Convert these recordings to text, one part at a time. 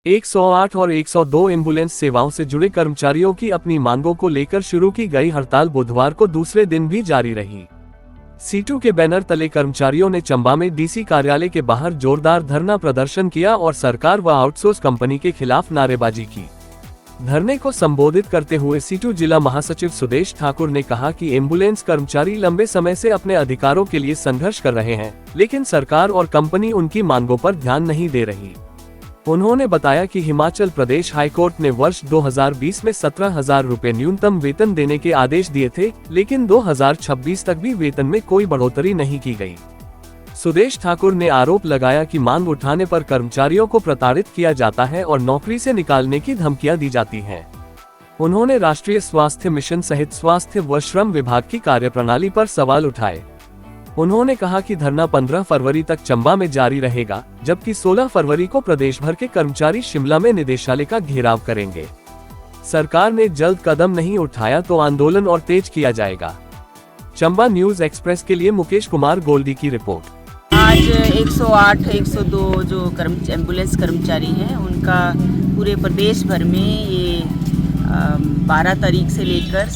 108 और 102 एम्बुलेंस सेवाओं से जुड़े कर्मचारियों की अपनी मांगों को लेकर शुरू की गई हड़ताल बुधवार को दूसरे दिन भी जारी रही। सीटू के बैनर तले कर्मचारियों ने चंबा में डीसी कार्यालय के बाहर जोरदार धरना प्रदर्शन किया और सरकार व आउटसोर्स कंपनी के खिलाफ नारेबाजी की। धरने को संबोधित करते हुए सीटू जिला महासचिव सुदेश ठाकुर ने कहा कि एम्बुलेंस कर्मचारी लंबे समय से अपने अधिकारों के लिए संघर्ष कर रहे हैं, लेकिन सरकार और कंपनी उनकी मांगों पर ध्यान नहीं दे रही। उन्होंने बताया कि हिमाचल प्रदेश हाईकोर्ट ने वर्ष 2020 में 17,000 रुपए न्यूनतम वेतन देने के आदेश दिए थे, लेकिन 2026 तक भी वेतन में कोई बढ़ोतरी नहीं की गई। सुदेश ठाकुर ने आरोप लगाया कि मांग उठाने पर कर्मचारियों को प्रताड़ित किया जाता है और नौकरी से निकालने की धमकियां दी जाती हैं। उन्होंने राष्ट्रीय स्वास्थ्य मिशन सहित स्वास्थ्य व श्रम विभाग की कार्यप्रणाली पर सवाल उठाए। उन्होंने कहा कि धरना 15 फरवरी तक चंबा में जारी रहेगा, जबकि 16 फरवरी को प्रदेश भर के कर्मचारी शिमला में निदेशालय का घेराव करेंगे। सरकार ने जल्द कदम नहीं उठाया तो आंदोलन और तेज किया जाएगा। चंबा न्यूज एक्सप्रेस के लिए मुकेश कुमार गोल्डी की रिपोर्ट। आज 108, 102 जो एम्बुलेंस कर्मचारी हैं उनका पूरे प्रदेश भर में ये 12 तारीख से लेकर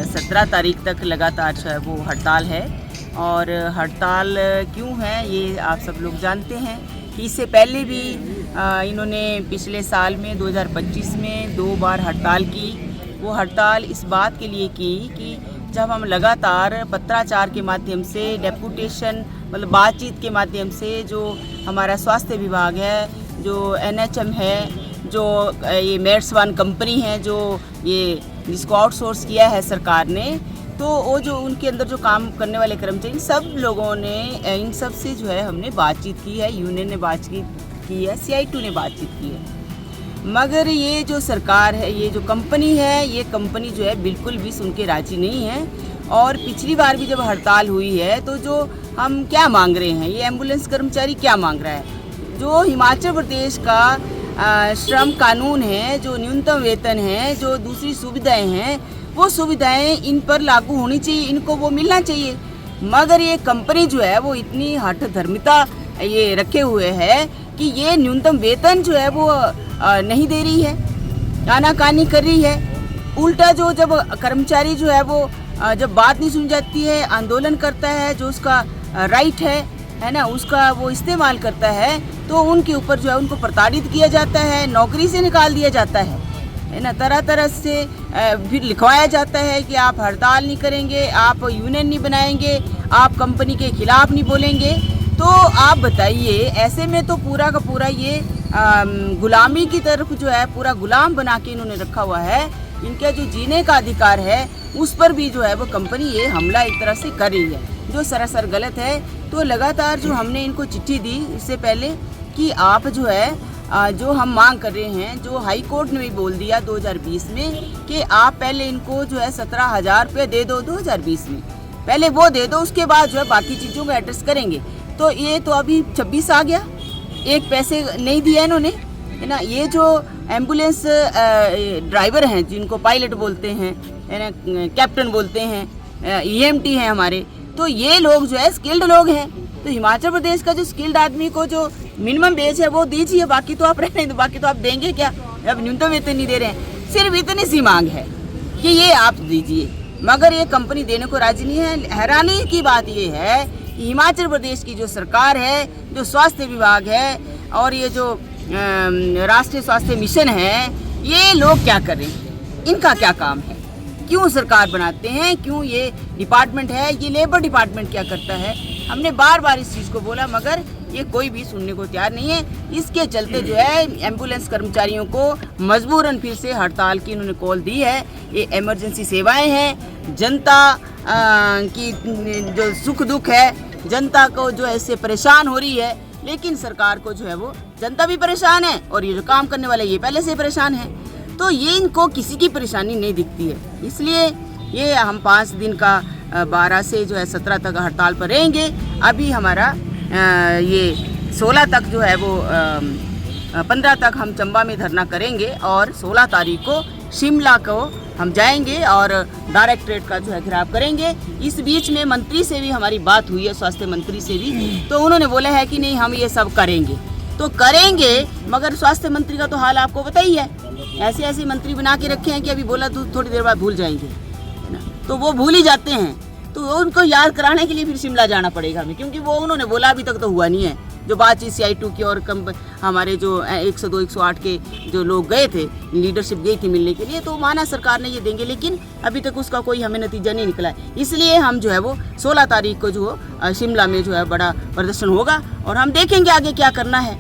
17 तारीख तक लगातार जो है वो हड़ताल है। और हड़ताल क्यों है ये आप सब लोग जानते हैं कि इससे पहले भी इन्होंने पिछले साल में 2025 में 2 बार हड़ताल की। वो हड़ताल इस बात के लिए की कि जब हम लगातार पत्राचार के माध्यम से डेपुटेशन मतलब बातचीत के माध्यम से जो हमारा स्वास्थ्य विभाग है, जो NHM है, जो ये मेड्सवान कंपनी है जो ये जिसको आउटसोर्स किया है सरकार ने, तो वो जो उनके अंदर जो काम करने वाले कर्मचारी सब लोगों ने इन सब से जो है हमने बातचीत की है, यूनियन ने बातचीत की है, CI2 ने बातचीत की है। मगर ये जो सरकार है, ये जो कंपनी है, ये कंपनी जो है बिल्कुल भी सुन के राजी नहीं है। और पिछली बार भी जब हड़ताल हुई है तो जो हम क्या मांग रहे हैं, ये एम्बुलेंस कर्मचारी क्या मांग रहा है, जो हिमाचल प्रदेश का श्रम कानून है, जो न्यूनतम वेतन है, जो दूसरी सुविधाएँ हैं, वो सुविधाएं इन पर लागू होनी चाहिए, इनको वो मिलना चाहिए। मगर ये कंपनी जो है वो इतनी हठ धर्मिता ये रखे हुए है कि ये न्यूनतम वेतन जो है वो नहीं दे रही है, आनाकानी कर रही है। उल्टा जो जब कर्मचारी जो है वो जब बात नहीं सुन जाती है, आंदोलन करता है, जो उसका राइट है ना, उसका वो इस्तेमाल करता है, तो उनके ऊपर जो है उनको प्रताड़ित किया जाता है, नौकरी से निकाल दिया जाता है ना। तरह तरह से फिर लिखवाया जाता है कि आप हड़ताल नहीं करेंगे, आप यूनियन नहीं बनाएंगे, आप कंपनी के खिलाफ नहीं बोलेंगे। तो आप बताइए, ऐसे में तो पूरा का पूरा ये गुलामी की तरफ जो है पूरा गुलाम बना के इन्होंने रखा हुआ है। इनका जो जीने का अधिकार है उस पर भी जो है वो कंपनी ये हमला एक तरह से कर रही है, जो सरासर गलत है। तो लगातार जो हमने इनको चिट्ठी दी इससे पहले कि आप जो है जो हम मांग कर रहे हैं, जो हाई कोर्ट ने भी बोल दिया 2020 में कि आप पहले इनको जो है 17,000 रुपये दे दो 2020 में, पहले वो दे दो, उसके बाद जो है बाकी चीज़ों को एड्रेस करेंगे। तो ये तो अभी 26 आ गया, एक पैसे नहीं दिया इन्होंने, है ना। ये जो एम्बुलेंस ड्राइवर हैं जिनको पायलट बोलते हैं, है ना, कैप्टन बोलते हैं, EMT हैं हमारे, तो ये लोग जो है स्किल्ड लोग हैं। तो हिमाचल प्रदेश का जो स्किल्ड आदमी को जो मिनिमम वेज है वो दीजिए, बाकी तो आप रहने दो, बाकी तो आप देंगे क्या, अब न्यूनतम वेतन नहीं दे रहे हैं। सिर्फ इतनी सी मांग है कि ये आप दीजिए, मगर ये कंपनी देने को राजी नहीं है। हैरानी की बात ये है कि हिमाचल प्रदेश की जो सरकार है, जो स्वास्थ्य विभाग है और ये जो राष्ट्रीय स्वास्थ्य मिशन है, ये लोग क्या कर रहे हैं, इनका क्या काम है, क्यों सरकार बनाते हैं, क्यों ये डिपार्टमेंट है, ये लेबर डिपार्टमेंट क्या करता है। हमने बार बार इस चीज़ को बोला मगर ये कोई भी सुनने को तैयार नहीं है। इसके चलते जो है एम्बुलेंस कर्मचारियों को मजबूरन फिर से हड़ताल की इन्होंने कॉल दी है। ये इमरजेंसी सेवाएं हैं, जनता की जो सुख दुख है, जनता को जो है इससे परेशान हो रही है, लेकिन सरकार को जो है वो जनता भी परेशान है और ये जो काम करने वाले ये पहले से परेशान है। तो ये इनको किसी की परेशानी नहीं दिखती है, इसलिए ये हम 5 दिन का 12 से जो है 17 तक हड़ताल पर रहेंगे। अभी हमारा ये 16 तक जो है वो 15 तक हम चंबा में धरना करेंगे और 16 तारीख को शिमला को हम जाएंगे और डायरेक्टरेट का जो है घेराव करेंगे। इस बीच में मंत्री से भी हमारी बात हुई है, स्वास्थ्य मंत्री से भी, तो उन्होंने बोला है कि नहीं हम ये सब करेंगे। तो करेंगे, मगर स्वास्थ्य मंत्री का तो हाल आपको पता ही है। ऐसे ऐसे मंत्री बना के रखे हैं कि अभी बोला तो थोड़ी देर बाद भूल जाएंगे, है ना, तो वो भूल ही जाते हैं। तो उनको याद कराने के लिए फिर शिमला जाना पड़ेगा हमें, क्योंकि वो उन्होंने बोला अभी तक तो हुआ नहीं है। जो बातचीत CI2 की और हमारे जो 102 108 के जो लोग गए थे, लीडरशिप गई थी मिलने के लिए, तो माना सरकार ने ये देंगे, लेकिन अभी तक उसका कोई हमें नतीजा नहीं निकला है। इसलिए हम जो है वो 16 तारीख को जो शिमला में जो है बड़ा प्रदर्शन होगा और हम देखेंगे आगे क्या करना है।